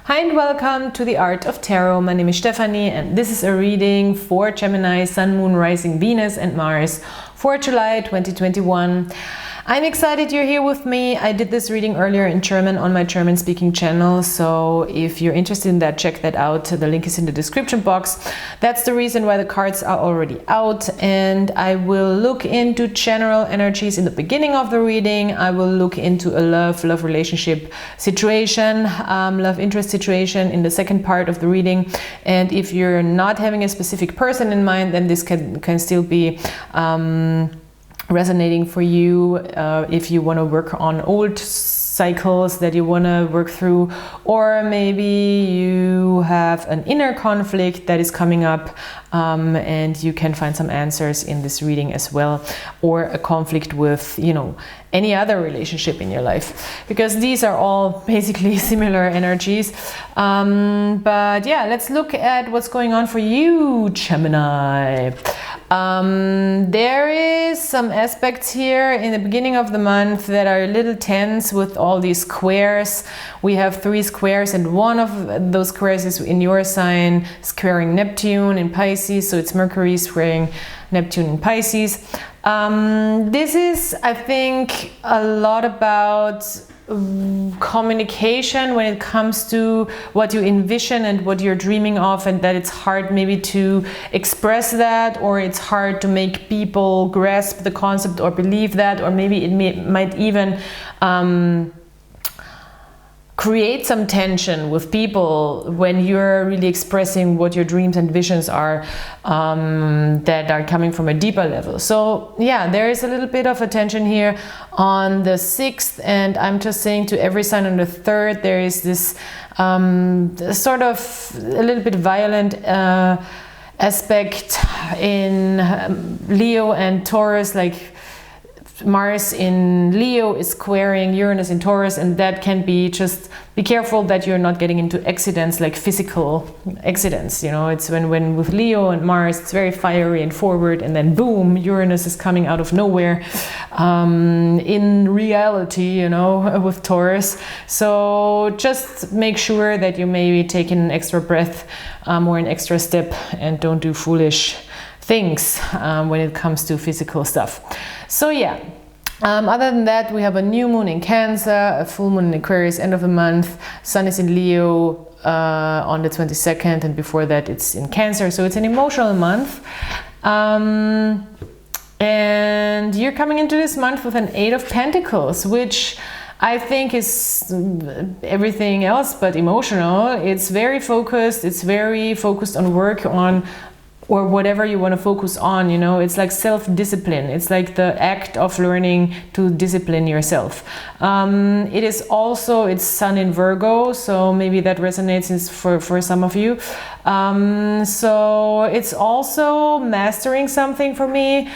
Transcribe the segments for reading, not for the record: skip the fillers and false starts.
Hi and welcome to the Art of Tarot. My name is Stephanie and this is a reading for Gemini, Sun, Moon, Rising, Venus and Mars for July 2021. I'm excited you're here with me. I did this reading earlier in German on my German speaking channel, so if you're interested in that, check that out. The link is in the description box. That's the reason why the cards are already out, and I will look into general energies in the beginning of the reading. I will look into a love relationship situation, love interest situation in the second part of the reading. And if you're not having a specific person in mind, then this can still be resonating for you if you want to work on old cycles that you want to work through, or maybe you have an inner conflict that is coming up and you can find some answers in this reading as well, or a conflict with, you know, any other relationship in your life, because these are all basically similar energies. But yeah, let's look at what's going on for you, Gemini. There is some aspects here in the beginning of the month that are a little tense with all these squares. We have 3 squares and one of those squares is in your sign, squaring Neptune in Pisces, so it's Mercury squaring Neptune in Pisces. This is, I think, a lot about communication when it comes to what you envision and what you're dreaming of, and that it's hard maybe to express that, or it's hard to make people grasp the concept or believe that, or maybe it might even create some tension with people when you're really expressing what your dreams and visions are that are coming from a deeper level. So yeah, there is a little bit of a tension here on the 6th, and I'm just saying to every sign on the 3rd there is this sort of a little bit violent aspect in Leo and Taurus, like Mars in Leo is squaring Uranus in Taurus, and that can be just be careful that you're not getting into accidents, like physical accidents. You know, it's when with Leo and Mars it's very fiery and forward, and then boom, Uranus is coming out of nowhere in reality, you know, with Taurus. So just make sure that you maybe take an extra breath or an extra step and don't do foolish things when it comes to physical stuff. So yeah, other than that, we have a new moon in Cancer, a full moon in Aquarius, end of the month. Sun is in Leo on the 22nd, and before that it's in Cancer, so it's an emotional month. And you're coming into this month with an 8 of Pentacles, which I think is everything else but emotional. It's very focused, on work, on or whatever you want to focus on, you know. It's like self-discipline. It's like the act of learning to discipline yourself. It is also, it's Sun in Virgo, so maybe that resonates for some of you. So it's also mastering something for me,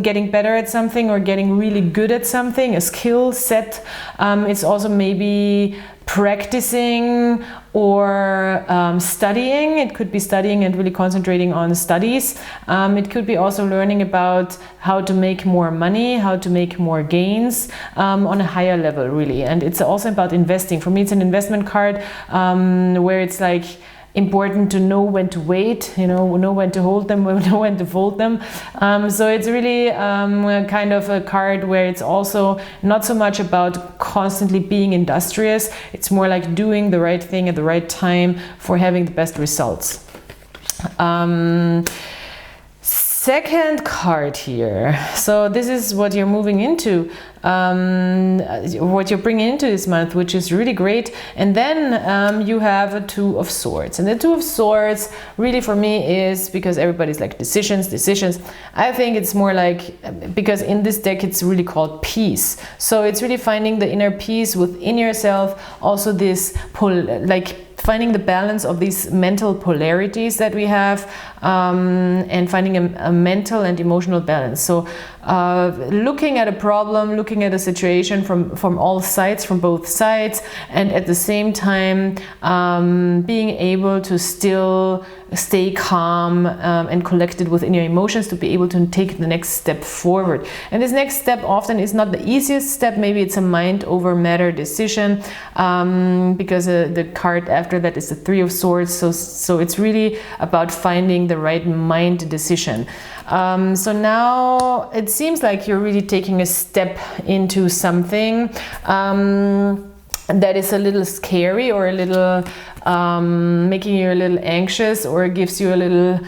getting better at something or getting really good at something, a skill set. It's also maybe practicing or studying. It could be studying and really concentrating on studies. It could be also learning about how to make more money, how to make more gains on a higher level, really. And it's also about investing. For me, it's an investment card where it's like important to know when to wait, you know when to hold them, know when to fold them. So it's really kind of a card where it's also not so much about constantly being industrious. It's more like doing the right thing at the right time for having the best results. Second card here. So this is what you're moving into, what you're bringing into this month, which is really great. And then you have a 2 of Swords. And the 2 of Swords really for me is, because everybody's like decisions. I think it's more like, because in this deck it's really called peace. So it's really finding the inner peace within yourself. Also this finding the balance of these mental polarities that we have, and finding a mental and emotional balance. So looking at a problem, looking at a situation from all sides, from both sides, and at the same time being able to still stay calm and collected within your emotions to be able to take the next step forward. And this next step often is not the easiest step. Maybe it's a mind over matter decision, because the card after that is the Three of Swords. So it's really about finding the right mind decision. So now it seems like you're really taking a step into something that is a little scary, or a little making you a little anxious, or gives you a little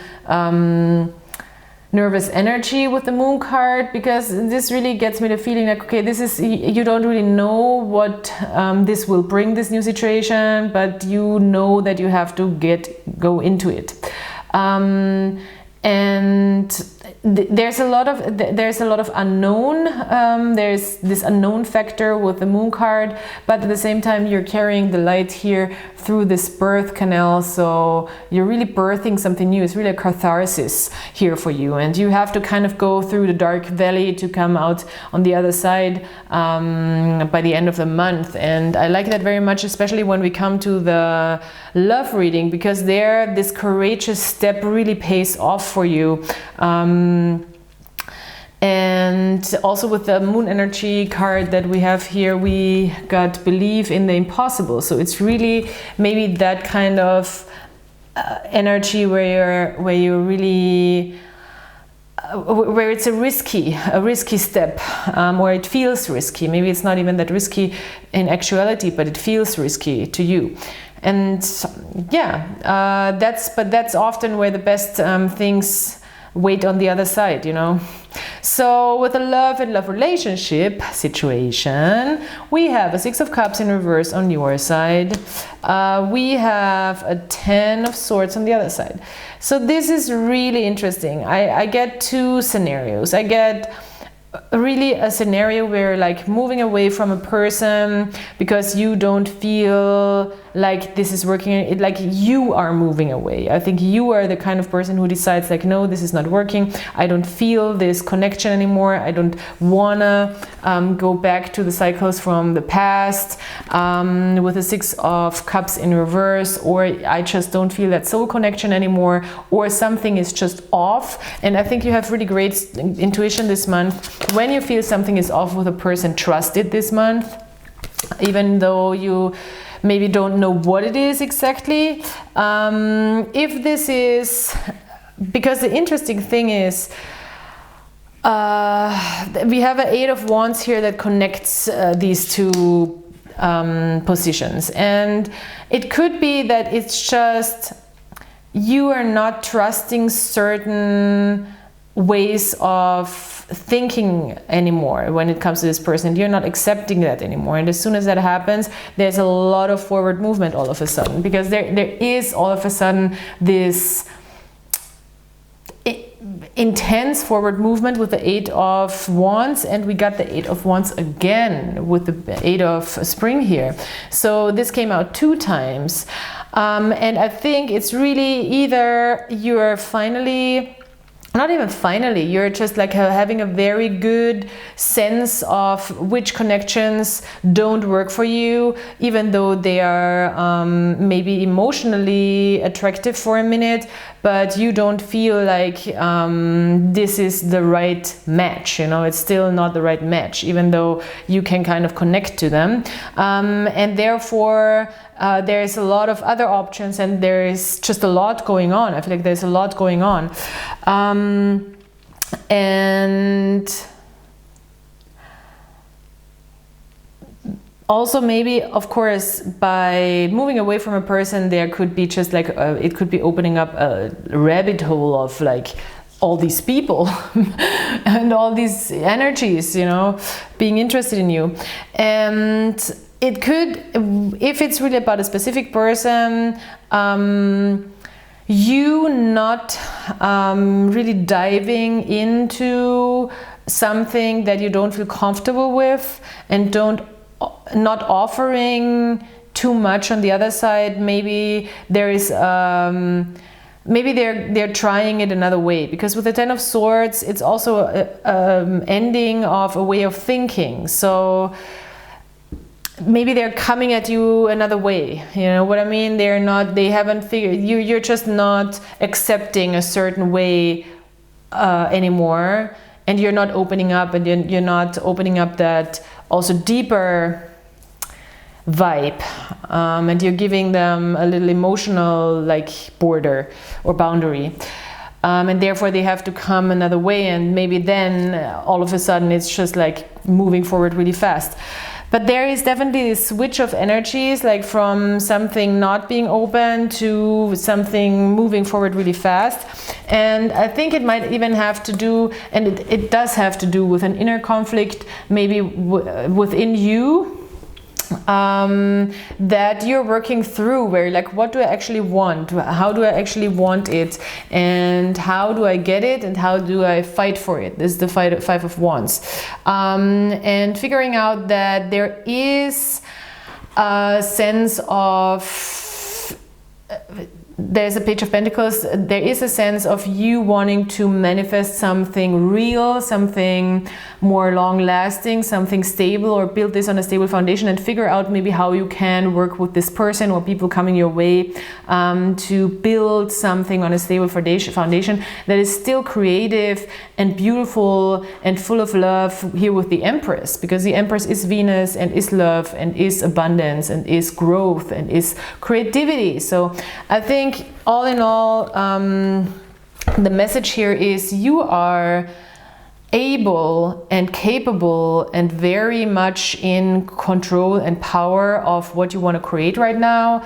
nervous energy with the Moon card, because this really gets me the feeling like, okay, this is, you don't really know what this will bring, this new situation, but you know that you have to go into it. And there's a lot of unknown. There's this unknown factor with the Moon card, but at the same time you're carrying the light here through this birth canal, so you're really birthing something new. It's really a catharsis here for you, and you have to kind of go through the dark valley to come out on the other side by the end of the month. And I like that very much, especially when we come to the love reading, because there this courageous step really pays off for you. And also with the Moon energy card that we have here, we got believe in the impossible. So it's really maybe that kind of energy where you're really where it's a risky step, where it feels risky. Maybe it's not even that risky in actuality, but it feels risky to you. And yeah, that's often where the best things wait on the other side, you know. So with a love and love relationship situation, we have a Six of Cups in reverse on your side. We have a Ten of Swords on the other side. So this is really interesting. I get two scenarios. I get really a scenario where, like, moving away from a person because you don't feel like this is working, like you are moving away. I think you are the kind of person who decides, like, no, this is not working. I don't feel this connection anymore. I don't wanna go back to the cycles from the past with the Six of Cups in reverse, or I just don't feel that soul connection anymore, or something is just off. And I think you have really great intuition this month. When you feel something is off with a person, trust it this month, even though you maybe don't know what it is exactly. If this is, because the interesting thing is, we have an Eight of Wands here that connects these two positions, and it could be that it's just you are not trusting certain ways of thinking anymore when it comes to this person. You're not accepting that anymore, and as soon as that happens, there's a lot of forward movement all of a sudden, because there is all of a sudden this intense forward movement with the Eight of Wands, and we got the Eight of Wands again with the Eight of Spring here. So this came out 2 times, and I think it's really either you're finally, not even finally, you're just like having a very good sense of which connections don't work for you, even though they are maybe emotionally attractive for a minute, but you don't feel like this is the right match, you know. It's still not the right match, even though you can kind of connect to them, and therefore there's a lot of other options, and there is just a lot going on. I feel like there's a lot going on, and also maybe, of course, by moving away from a person, there could be just like it could be opening up a rabbit hole of like all these people and all these energies, you know, being interested in you. And it could, if it's really about a specific person, you not really diving into something that you don't feel comfortable with, and not offering too much on the other side. Maybe there is maybe they're trying it another way, because with the Ten of Swords, it's also an ending of a way of thinking. So maybe they're coming at you another way, you know what I mean? They haven't figured, you're just not accepting a certain way anymore, and you're not opening up, and you're not opening up that also deeper vibe, and you're giving them a little emotional like border or boundary, and therefore they have to come another way, and maybe then all of a sudden it's just like moving forward really fast. But there is definitely this switch of energies, like from something not being open to something moving forward really fast. And I think it might even have to do, and it does have to do with an inner conflict, maybe within you, that you're working through, where like, what do I actually want? How do I actually want it? And how do I get it? And how do I fight for it? This is the Five of Wands. And figuring out that there is a sense of, there's a Page of Pentacles, there is a sense of you wanting to manifest something real, something more long-lasting, something stable, or build this on a stable foundation, and figure out maybe how you can work with this person or people coming your way to build something on a stable foundation that is still creative and beautiful and full of love, here with the Empress, because the Empress is Venus and is love and is abundance and is growth and is creativity. So I think all in all, the message here is you are able and capable and very much in control and power of what you want to create right now,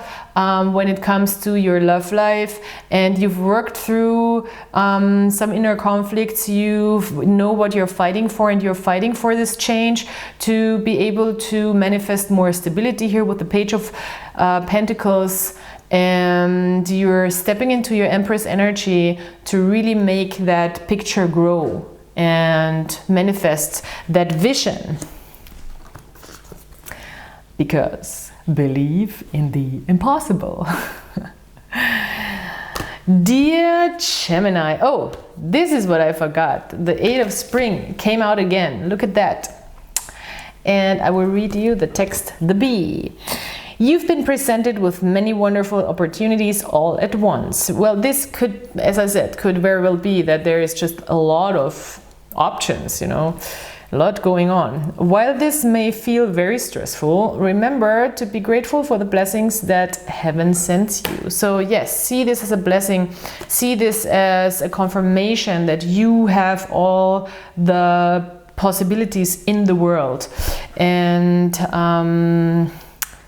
when it comes to your love life. And you've worked through some inner conflicts. You know what you're fighting for, and you're fighting for this change to be able to manifest more stability here with the Page of Pentacles. And you're stepping into your Empress energy to really make that picture grow and manifest that vision. Because believe in the impossible. Dear Gemini, oh, this is what I forgot. The Eight of Spring came out again. Look at that. And I will read you the text, the Bee. You've been presented with many wonderful opportunities all at once. Well, this could, as I said, could very well be that there is just a lot of options, you know, a lot going on. While this may feel very stressful, remember to be grateful for the blessings that heaven sends you. So yes, see this as a blessing. See this as a confirmation that you have all the possibilities in the world, and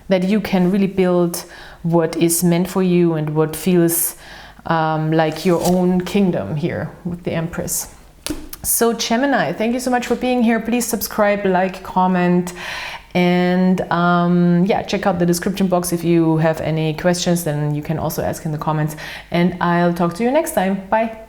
that you can really build what is meant for you and what feels like your own kingdom here with the Empress. So Gemini, thank you so much for being here. Please subscribe, like, comment, and yeah, check out the description box if you have any questions. Then you can also ask in the comments, and I'll talk to you next time. Bye.